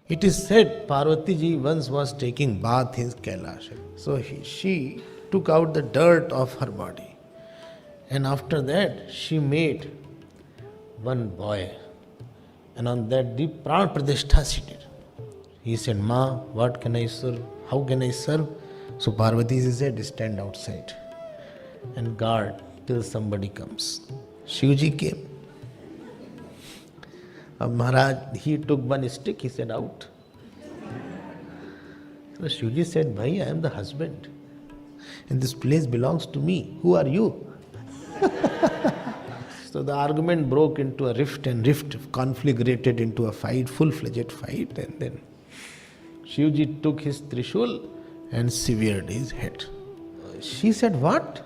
It is said Parvati ji once was taking bath in Kailash. So she took out the dirt of her body. And after that, she made one boy. And on that deep Pran Pradeshtha she did. He said, Ma, what can I serve? How can I serve? So Parvati ji said, stand outside and guard till somebody comes. Shivji came. Maharaj, he took one stick, he said, out. So Shivji said, Bhai, I am the husband. And this place belongs to me. Who are you? So the argument broke into a rift, and rift conflagrated into a fight, full-fledged fight. And then Shivji took his trishul and severed his head. She said, what?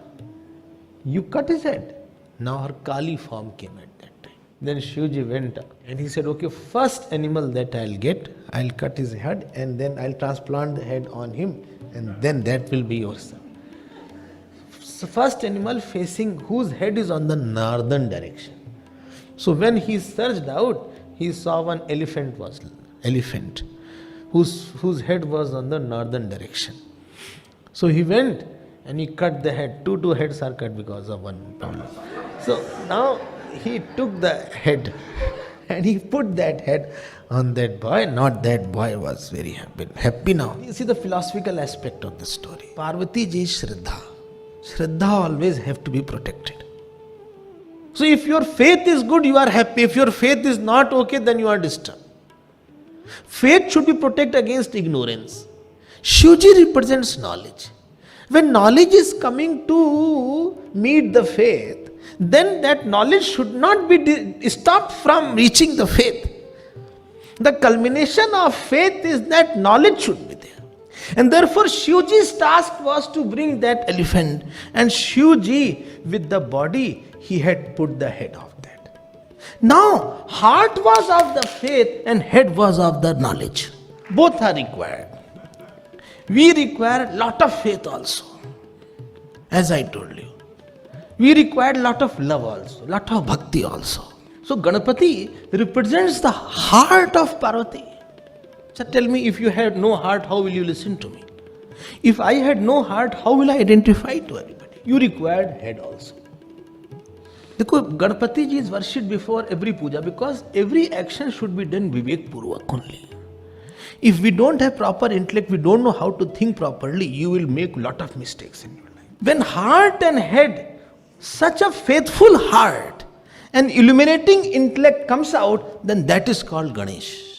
You cut his head? Now her Kali form came at that time. Then Shivji went and he said, okay, first animal that I'll get, I'll cut his head and then I'll transplant the head on him, and then that will be your son. So first animal facing whose head is on the northern direction. So when he searched out, he saw one elephant whose head was on the northern direction. So he went and he cut the head. Two heads are cut because of one problem. So now he took the head and he put that head on that boy. Not that boy was very happy now. You see the philosophical aspect of the story. Parvati ji Shraddha. Shraddha always have to be protected. So if your faith is good, you are happy. If your faith is not okay, then you are disturbed. Faith should be protected against ignorance. Shivji represents knowledge. When knowledge is coming to meet the faith, then that knowledge should not be stopped from reaching the faith. The culmination of faith is that knowledge should be there. And therefore Shivji's task was to bring that elephant, and Shivji with the body, he had put the head of that. Now heart was of the faith and head was of the knowledge. Both are required. We require lot of faith also. As I told you, we require lot of love also, lot of bhakti also. So Ganapati represents the heart of Parvati. So tell me, if you had no heart, how will you listen to me? If I had no heart, how will I identify to everybody? You required head also. Because Ganapati ji is worshipped before every puja, because every action should be done Vivek Purvak only. If we don't have proper intellect, we don't know how to think properly, you will make lot of mistakes in your life. When heart and head, such a faithful heart and illuminating intellect comes out, then that is called Ganesh.